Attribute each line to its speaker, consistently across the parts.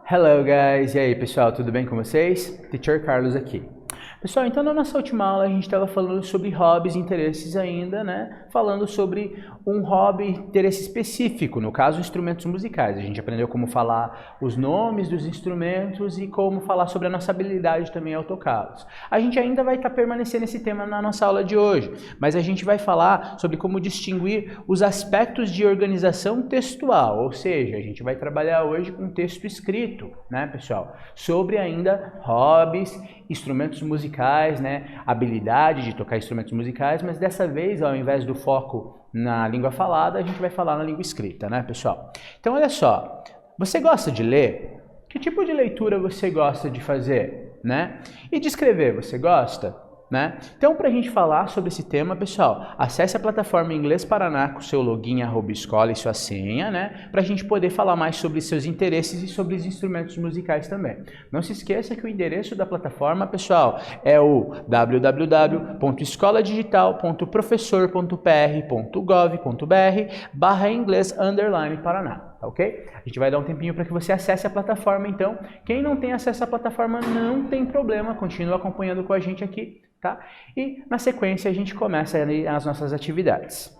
Speaker 1: Hello guys, e aí pessoal, tudo bem com vocês? Teacher Carlos aqui. Pessoal, então na nossa última aula a gente estava falando sobre hobbies e interesses ainda, né? Falando sobre um hobby, interesse específico, no caso instrumentos musicais. A gente aprendeu como falar os nomes dos instrumentos e como falar sobre a nossa habilidade também ao tocá-los. A gente ainda vai estar permanecendo nesse tema na nossa aula de hoje, mas a gente vai falar sobre como distinguir os aspectos de organização textual, ou seja, a gente vai trabalhar hoje com texto escrito, né, pessoal? Sobre ainda hobbies, instrumentos musicais, né, habilidade de tocar instrumentos musicais, mas dessa vez, ao invés do foco na língua falada, a gente vai falar na língua escrita, né, pessoal? Então, olha só, você gosta de ler? Que tipo de leitura você gosta de fazer, né? E de escrever, você gosta? Né? Então, para a gente falar sobre esse tema, pessoal, acesse a plataforma Inglês Paraná com seu login @escola e sua senha, né? Para a gente poder falar mais sobre seus interesses e sobre os instrumentos musicais também. Não se esqueça que o endereço da plataforma, pessoal, é o www.escoladigital.professor.pr.gov.br/inglês_Paraná. Tá ok? A gente vai dar um tempinho para que você acesse a plataforma, então. Quem não tem acesso à plataforma, não tem problema, continua acompanhando com a gente aqui, tá? E na sequência a gente começa ali as nossas atividades.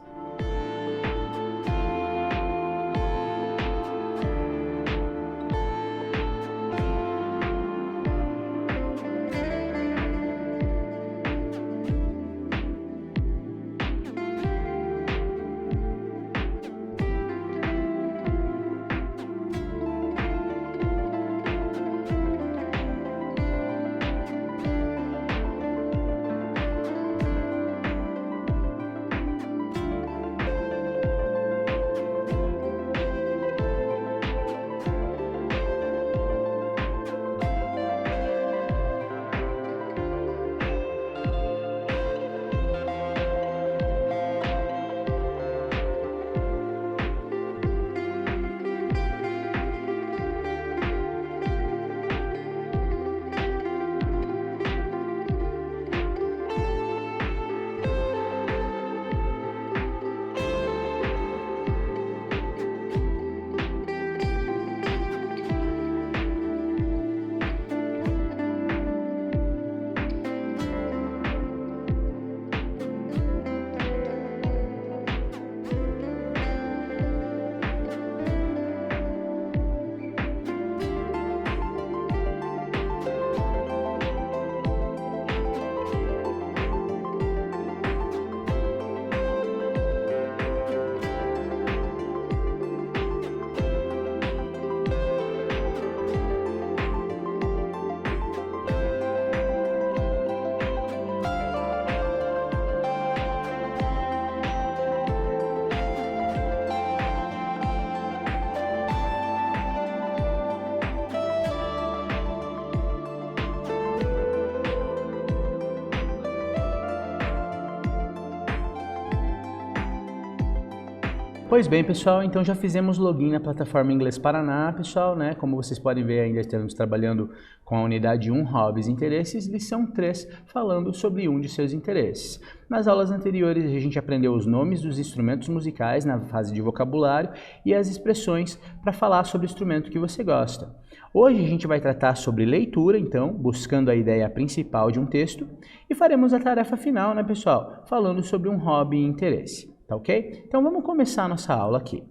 Speaker 1: Pois bem, pessoal, então já fizemos login na plataforma Inglês Paraná, pessoal, né? Como vocês podem ver, ainda estamos trabalhando com a unidade 1, Hobbies e Interesses, lição 3, falando sobre um de seus interesses. Nas aulas anteriores, a gente aprendeu os nomes dos instrumentos musicais na fase de vocabulário e as expressões para falar sobre o instrumento que você gosta. Hoje a gente vai tratar sobre leitura, então, buscando a ideia principal de um texto, e faremos a tarefa final, né, pessoal? Falando sobre um hobby e interesse. Tá ok? Então vamos começar a nossa aula aqui.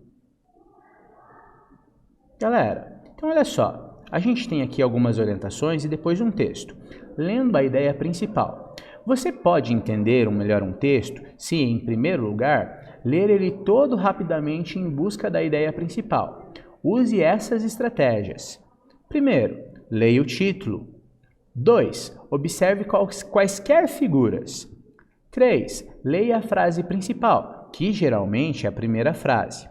Speaker 1: Galera, então olha só, a gente tem aqui algumas orientações e depois um texto. Lendo a ideia principal. Você pode entender melhor um texto se, em primeiro lugar, ler ele todo rapidamente em busca da ideia principal. Use essas estratégias. Primeiro, leia o título. 2. Observe quaisquer figuras. 3. Leia a frase principal, que geralmente é a primeira frase.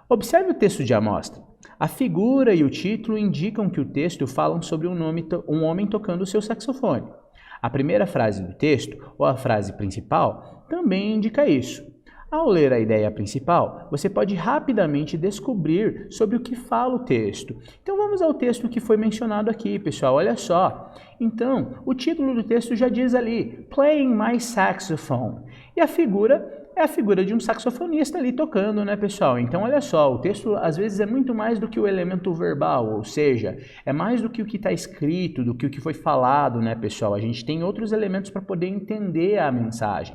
Speaker 1: Observe o texto de amostra. A figura e o título indicam que o texto fala sobre um homem tocando o seu saxofone. A primeira frase do texto, ou a frase principal, também indica isso. Ao ler a ideia principal, você pode rapidamente descobrir sobre o que fala o texto. Então vamos ao texto que foi mencionado aqui, pessoal, olha só. Então, o título do texto já diz ali, Playing My Saxophone. E a figura é a figura de um saxofonista ali tocando, né, pessoal? Então, olha só, o texto às vezes é muito mais do que o elemento verbal, ou seja, é mais do que o que está escrito, do que o que foi falado, né, pessoal? A gente tem outros elementos para poder entender a mensagem.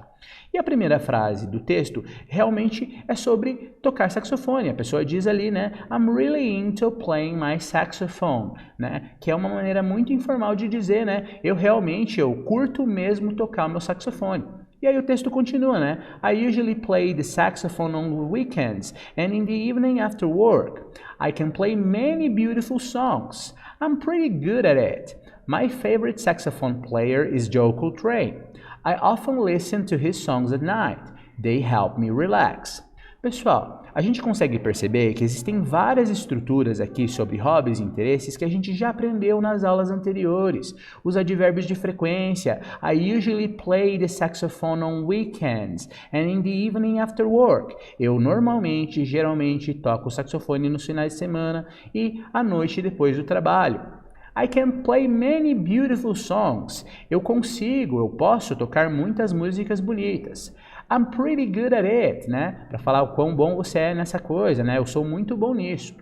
Speaker 1: E a primeira frase do texto realmente é sobre tocar saxofone. A pessoa diz ali, né, I'm really into playing my saxophone, né, que é uma maneira muito informal de dizer, né, eu curto mesmo tocar o meu saxofone. E aí o texto continua, né? I usually play the saxophone on weekends and in the evening after work. I can play many beautiful songs. I'm pretty good at it. My favorite saxophone player is Joe Coltrane. I often listen to his songs at night. They help me relax. Pessoal, a gente consegue perceber que existem várias estruturas aqui sobre hobbies e interesses que a gente já aprendeu nas aulas anteriores. Os advérbios de frequência. I usually play the saxophone on weekends and in the evening after work. Eu normalmente, geralmente, toco o saxofone nos finais de semana e à noite depois do trabalho. I can play many beautiful songs. Eu posso tocar muitas músicas bonitas. I'm pretty good at it, né? Para falar o quão bom você é nessa coisa, né? Eu sou muito bom nisso.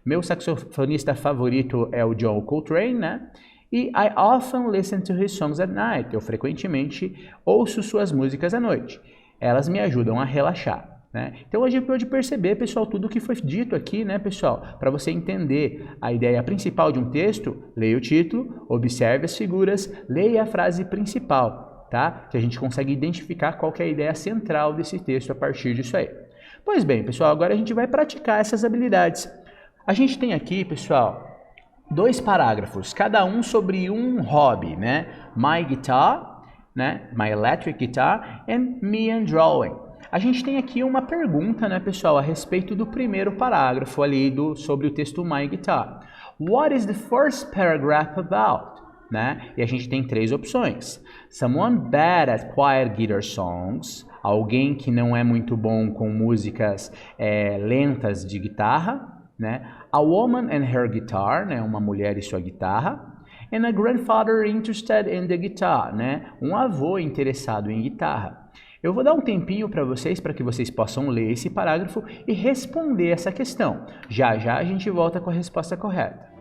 Speaker 1: Meu saxofonista favorito é o Joe Coltrane, né? E I often listen to his songs at night. Eu frequentemente ouço suas músicas à noite. Elas me ajudam a relaxar. Né? Então a gente pode perceber, pessoal, tudo o que foi dito aqui, né, pessoal? Para você entender a ideia principal de um texto, leia o título, observe as figuras, leia a frase principal, tá? Que a gente consegue identificar qual que é a ideia central desse texto a partir disso aí. Pois bem, pessoal, agora a gente vai praticar essas habilidades. A gente tem aqui, pessoal, 2 parágrafos, cada um sobre um hobby, né? My guitar, né? My electric guitar and me and drawing. A gente tem aqui uma pergunta, né, pessoal, a respeito do primeiro parágrafo ali sobre o texto My Guitar. What is the first paragraph about? Né? E a gente tem 3 opções. Someone bad at quiet guitar songs. Alguém que não é muito bom com músicas lentas de guitarra. Né? A woman and her guitar, né? Uma mulher e sua guitarra. And a grandfather interested in the guitar, né? Um avô interessado em guitarra. Eu vou dar um tempinho para que vocês possam ler esse parágrafo e responder essa questão. Já já a gente volta com a resposta correta.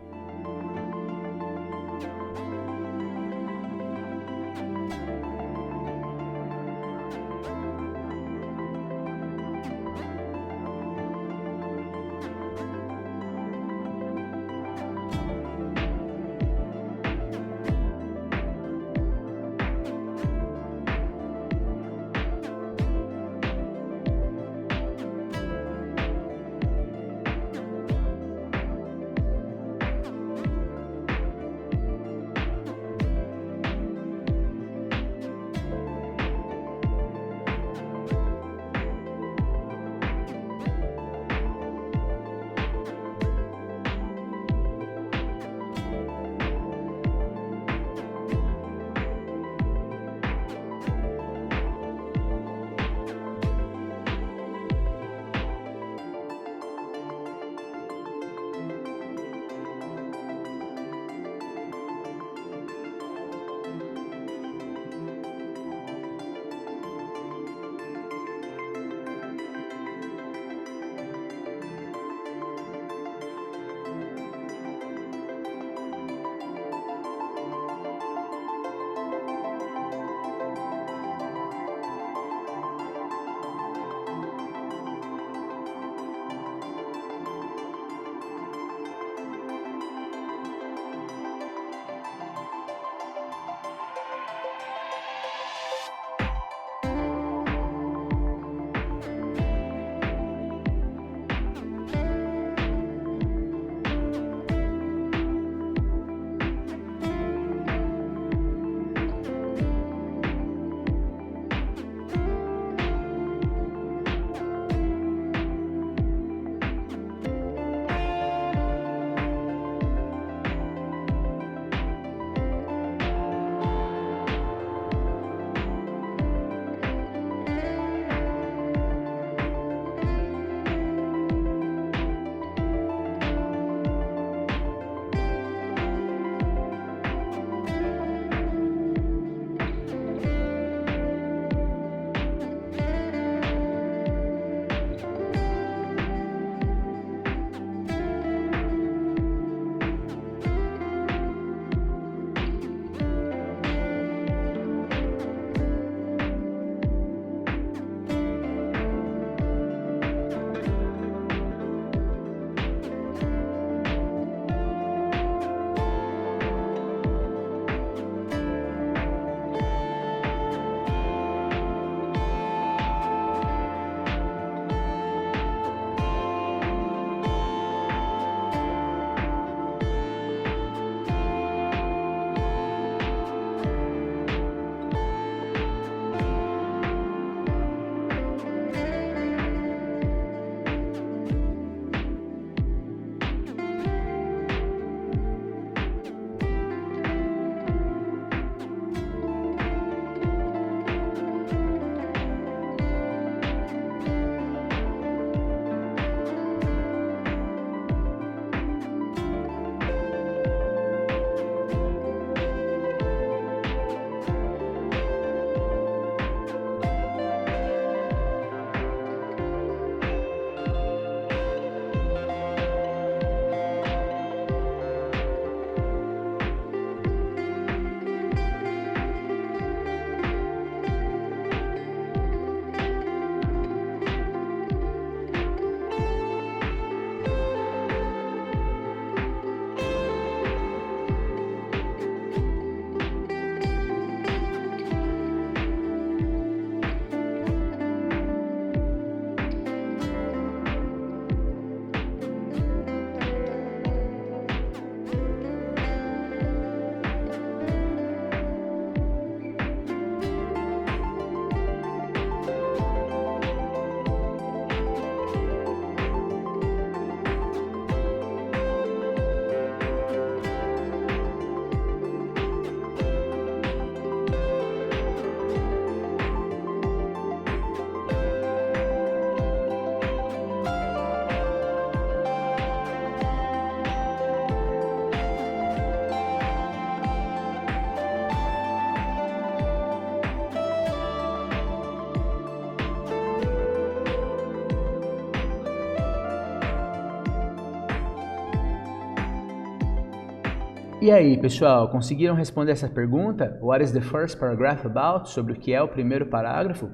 Speaker 1: E aí, pessoal, conseguiram responder essa pergunta? What is the first paragraph about? Sobre o que é o primeiro parágrafo?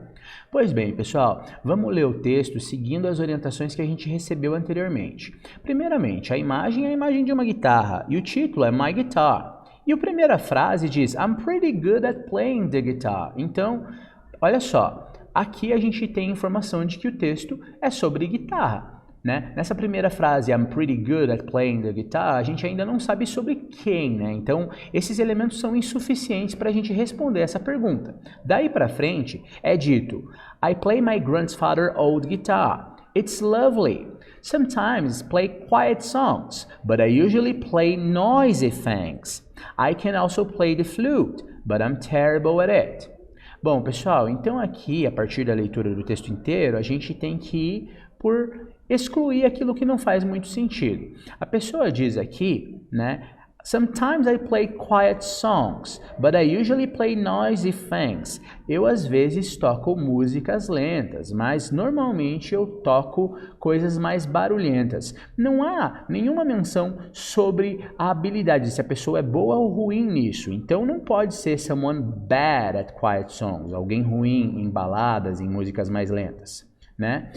Speaker 1: Pois bem, pessoal, vamos ler o texto seguindo as orientações que a gente recebeu anteriormente. Primeiramente, a imagem é a imagem de uma guitarra e o título é My Guitar. E a primeira frase diz I'm pretty good at playing the guitar. Então, olha só, aqui a gente tem informação de que o texto é sobre guitarra. Né? Nessa primeira frase, I'm pretty good at playing the guitar, a gente ainda não sabe sobre quem, né? Então, esses elementos são insuficientes para a gente responder essa pergunta. Daí para frente, é dito, I play my grandfather's old guitar. It's lovely. Sometimes play quiet songs, but I usually play noisy things. I can also play the flute, but I'm terrible at it. Bom, pessoal, então aqui, a partir da leitura do texto inteiro, a gente tem que ir por excluir aquilo que não faz muito sentido. A pessoa diz aqui, né? Sometimes I play quiet songs, but I usually play noisy things. Eu às vezes toco músicas lentas, mas normalmente eu toco coisas mais barulhentas. Não há nenhuma menção sobre a habilidade, se a pessoa é boa ou ruim nisso. Então não pode ser someone bad at quiet songs, alguém ruim em baladas, em músicas mais lentas, né?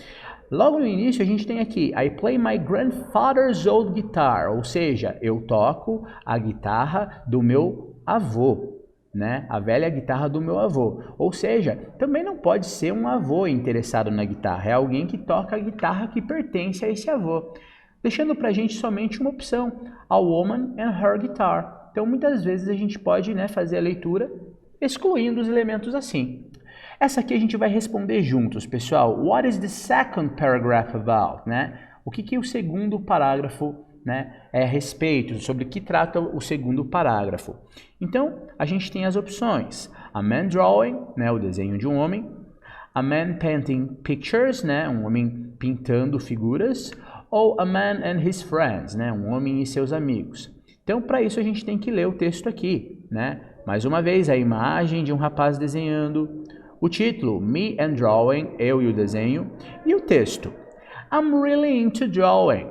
Speaker 1: Logo no início a gente tem aqui, I play my grandfather's old guitar, ou seja, eu toco a guitarra do meu avô, né? A velha guitarra do meu avô. Ou seja, também não pode ser um avô interessado na guitarra, é alguém que toca a guitarra que pertence a esse avô. Deixando pra gente somente uma opção, a woman and her guitar. Então muitas vezes a gente pode, né, fazer a leitura excluindo os elementos assim. Essa aqui a gente vai responder juntos, pessoal. What is the second paragraph about? Né? O que o segundo parágrafo, né, é a respeito, sobre o que trata o segundo parágrafo. Então, a gente tem as opções. A man drawing, né, o desenho de um homem. A man painting pictures, né, um homem pintando figuras. Ou a man and his friends, né, um homem e seus amigos. Então, para isso a gente tem que ler o texto aqui, né? Mais uma vez, a imagem de um rapaz desenhando. O título, Me and Drawing, eu e o desenho, e o texto, I'm really into drawing.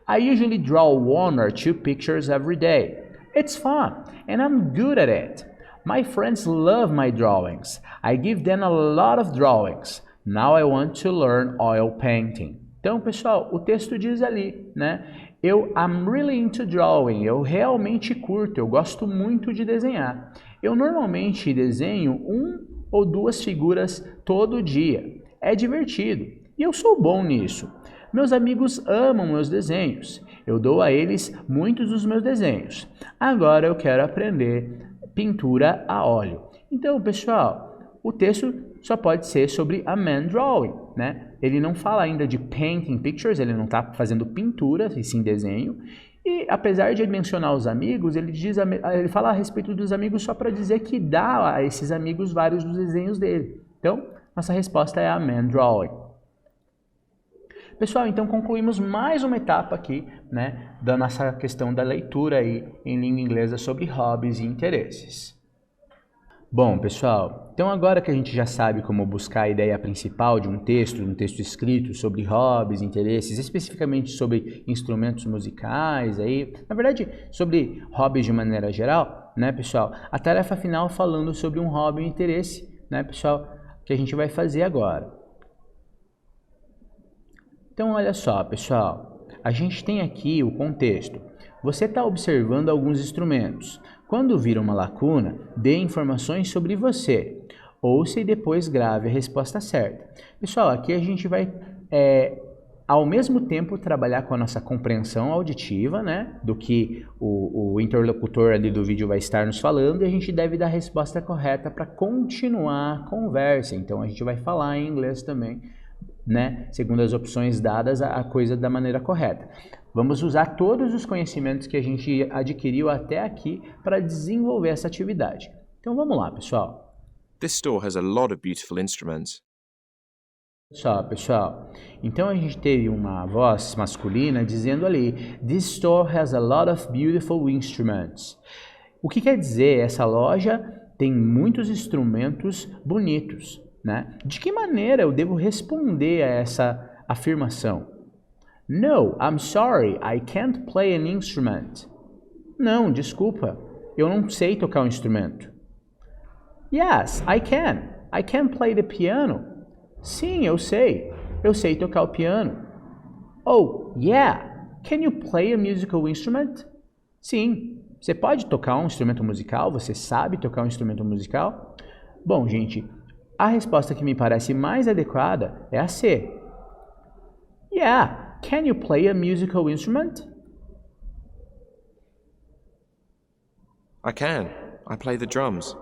Speaker 1: I usually draw 1 or 2 pictures every day. It's fun, and I'm good at it. My friends love my drawings. I give them a lot of drawings. Now I want to learn oil painting. Então, pessoal, o texto diz ali, né? I'm really into drawing. Eu realmente curto, eu gosto muito de desenhar. Eu normalmente desenho 1 ou 2 figuras todo dia. É divertido e eu sou bom nisso. Meus amigos amam meus desenhos. Eu dou a eles muitos dos meus desenhos. Agora eu quero aprender pintura a óleo. Então, pessoal, o texto só pode ser sobre a man drawing, né? Ele não fala ainda de painting pictures, ele não está fazendo pintura, e sim desenho. E apesar de ele mencionar os amigos, ele fala a respeito dos amigos só para dizer que dá a esses amigos vários dos desenhos dele. Então, nossa resposta é a man drawing. Pessoal, então concluímos mais uma etapa aqui, né, da nossa questão da leitura aí em língua inglesa sobre hobbies e interesses. Bom, pessoal, então agora que a gente já sabe como buscar a ideia principal de um texto escrito sobre hobbies, interesses, especificamente sobre instrumentos musicais, aí, na verdade, sobre hobbies de maneira geral, né, pessoal? A tarefa final falando sobre um hobby e interesse, né, pessoal, que a gente vai fazer agora. Então, olha só, pessoal, a gente tem aqui o contexto. Você está observando alguns instrumentos. Quando vir uma lacuna, dê informações sobre você. Ouça e depois grave a resposta certa. Pessoal, aqui a gente vai, ao mesmo tempo, trabalhar com a nossa compreensão auditiva, né? Do que o interlocutor ali do vídeo vai estar nos falando, e a gente deve dar a resposta correta para continuar a conversa. Então, a gente vai falar em inglês também, né? Segundo as opções dadas, a coisa da maneira correta. Vamos usar todos os conhecimentos que a gente adquiriu até aqui para desenvolver essa atividade. Então vamos lá, pessoal.
Speaker 2: This store has a lot of beautiful instruments.
Speaker 1: Pessoal, então a gente teve uma voz masculina dizendo ali, This store has a lot of beautiful instruments. O que quer dizer? Essa loja tem muitos instrumentos bonitos, né? De que maneira eu devo responder a essa afirmação? No, I'm sorry, I can't play an instrument. Não, desculpa, eu não sei tocar um instrumento. Yes, I can. I can play the piano. Sim, eu sei. Eu sei tocar o piano. Oh, yeah. Can you play a musical instrument? Sim. Você pode tocar um instrumento musical? Você sabe tocar um instrumento musical? Bom, gente, a resposta que me parece mais adequada é a C. Yeah. Can you play a musical instrument?
Speaker 2: I can. I play the drums.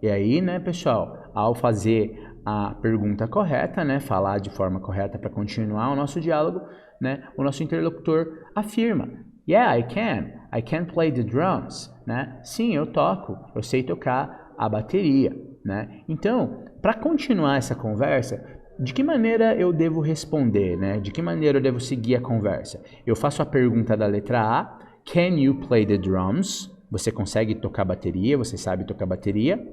Speaker 1: E aí, né, pessoal, ao fazer a pergunta correta, né, falar de forma correta para continuar o nosso diálogo, né, o nosso interlocutor afirma: Yeah, I can. I can play the drums, né? Sim, eu toco. Eu sei tocar a bateria, né? Então, para continuar essa conversa, de que maneira eu devo responder, né? De que maneira eu devo seguir a conversa? Eu faço a pergunta da letra A: Can you play the drums? Você consegue tocar bateria? Você sabe tocar bateria?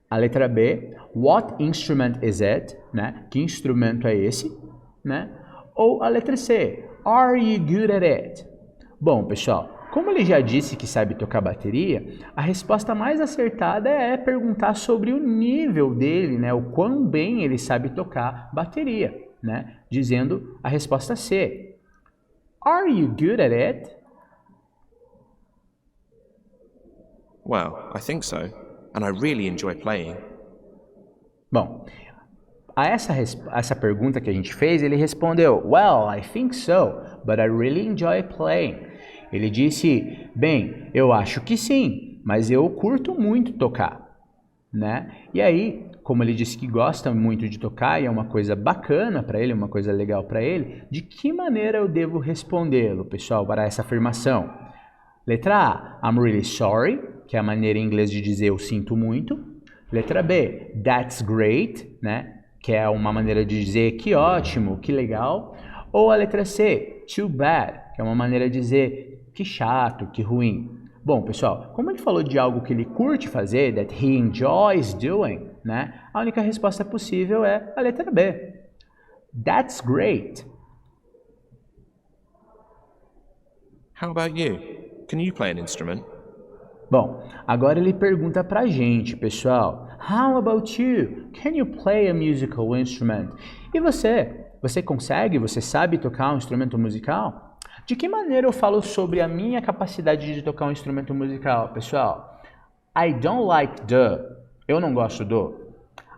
Speaker 1: A letra B: What instrument is it? Né? Que instrumento é esse? Né? Ou a letra C: Are you good at it? Bom, pessoal, como ele já disse que sabe tocar bateria, a resposta mais acertada é perguntar sobre o nível dele, né? O quão bem ele sabe tocar bateria, né? Dizendo a resposta C. Are you good at it?
Speaker 2: Well, I think so, and I really enjoy playing.
Speaker 1: Bom, a essa pergunta que a gente fez, ele respondeu: Well, I think so, but I really enjoy playing. Ele disse: bem, eu acho que sim, mas eu curto muito tocar, né? E aí, como ele disse que gosta muito de tocar e é uma coisa bacana para ele, uma coisa legal para ele, de que maneira eu devo respondê-lo, pessoal, para essa afirmação? Letra A: I'm really sorry, que é a maneira em inglês de dizer eu sinto muito. Letra B: That's great, né? Que é uma maneira de dizer que ótimo, que legal. Ou a letra C: Too bad, que é uma maneira de dizer que chato, que ruim. Bom, pessoal, como ele falou de algo que ele curte fazer, that he enjoys doing, né? A única resposta possível é a letra B. That's great.
Speaker 2: How about you? Can you play an instrument?
Speaker 1: Bom, agora ele pergunta pra gente, pessoal. How about you? Can you play a musical instrument? E você? Você consegue? Você sabe tocar um instrumento musical? De que maneira eu falo sobre a minha capacidade de tocar um instrumento musical, pessoal? I don't like the. Eu não gosto do.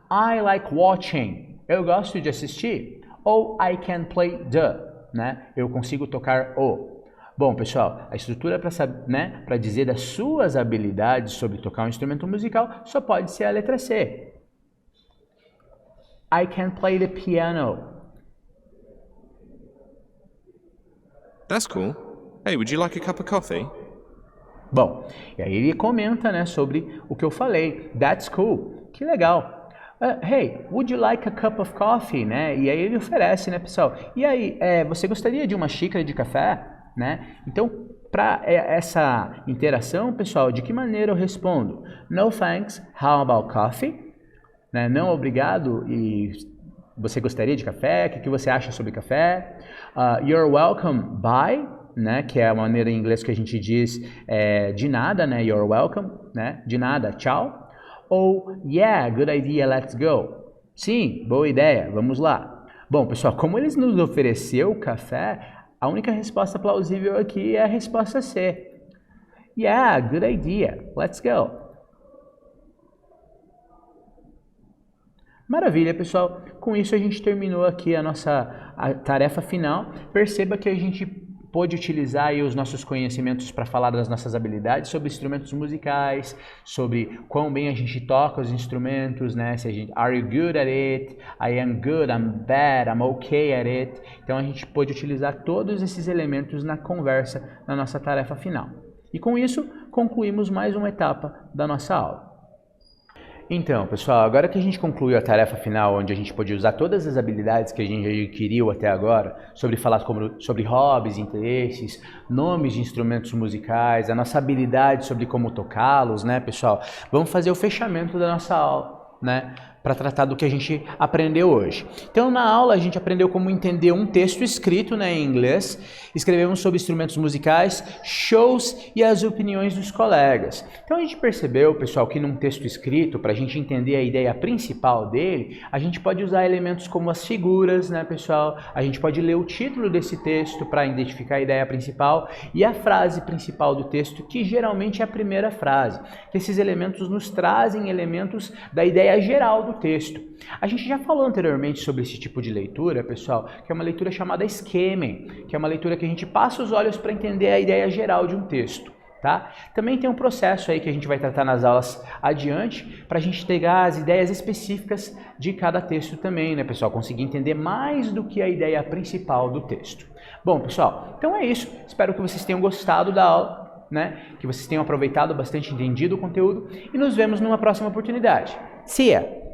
Speaker 1: I like watching. Eu gosto de assistir. Ou I can play the, né? Eu consigo tocar o. Bom, pessoal, a estrutura para dizer das suas habilidades sobre tocar um instrumento musical só pode ser a letra C. I can play the piano.
Speaker 2: That's cool. Hey, would you like a cup of coffee?
Speaker 1: Bom, e aí ele comenta, né, sobre o que eu falei. That's cool. Que legal. Hey, would you like a cup of coffee, né? E aí ele oferece, né, pessoal? E aí, você gostaria de uma xícara de café, né? Então, para essa interação, pessoal, de que maneira eu respondo? No thanks. How about coffee? Né? Não, obrigado. E você gostaria de café? O que você acha sobre café? You're welcome. Bye. Né, que é a maneira em inglês que a gente diz de nada, né, you're welcome, né, de nada, tchau. Ou yeah, good idea, let's go. Sim, boa ideia, vamos lá. Bom, pessoal, como eles nos ofereceu o café, a única resposta plausível aqui é a resposta C. Yeah, good idea, let's go. Maravilha, pessoal. Com isso a gente terminou aqui a nossa tarefa final. Perceba que a gente pôde utilizar aí os nossos conhecimentos para falar das nossas habilidades sobre instrumentos musicais, sobre quão bem a gente toca os instrumentos, né? Se a gente, are you good at it? I am good, I'm bad, I'm okay at it. Então a gente pôde utilizar todos esses elementos na conversa, na nossa tarefa final. E com isso, concluímos mais uma etapa da nossa aula. Então, pessoal, agora que a gente concluiu a tarefa final, onde a gente pôde usar todas as habilidades que a gente adquiriu até agora, sobre falar sobre hobbies, interesses, nomes de instrumentos musicais, a nossa habilidade sobre como tocá-los, né, pessoal? Vamos fazer o fechamento da nossa aula, né? para tratar do que a gente aprendeu hoje. Então, na aula, a gente aprendeu como entender um texto escrito, né, em inglês, escrevemos sobre instrumentos musicais, shows e as opiniões dos colegas. Então, a gente percebeu, pessoal, que num texto escrito, para a gente entender a ideia principal dele, a gente pode usar elementos como as figuras, né, pessoal? A gente pode ler o título desse texto para identificar a ideia principal e a frase principal do texto, que geralmente é a primeira frase. Que esses elementos nos trazem elementos da ideia geral do texto. A gente já falou anteriormente sobre esse tipo de leitura, pessoal, que é uma leitura chamada skimming, que é uma leitura que a gente passa os olhos para entender a ideia geral de um texto. Tá? Também tem um processo aí que a gente vai tratar nas aulas adiante para a gente pegar as ideias específicas de cada texto também, né, pessoal? Conseguir entender mais do que a ideia principal do texto. Bom, pessoal, então é isso. Espero que vocês tenham gostado da aula, né? Que vocês tenham aproveitado bastante, entendido o conteúdo e nos vemos numa próxima oportunidade. See ya!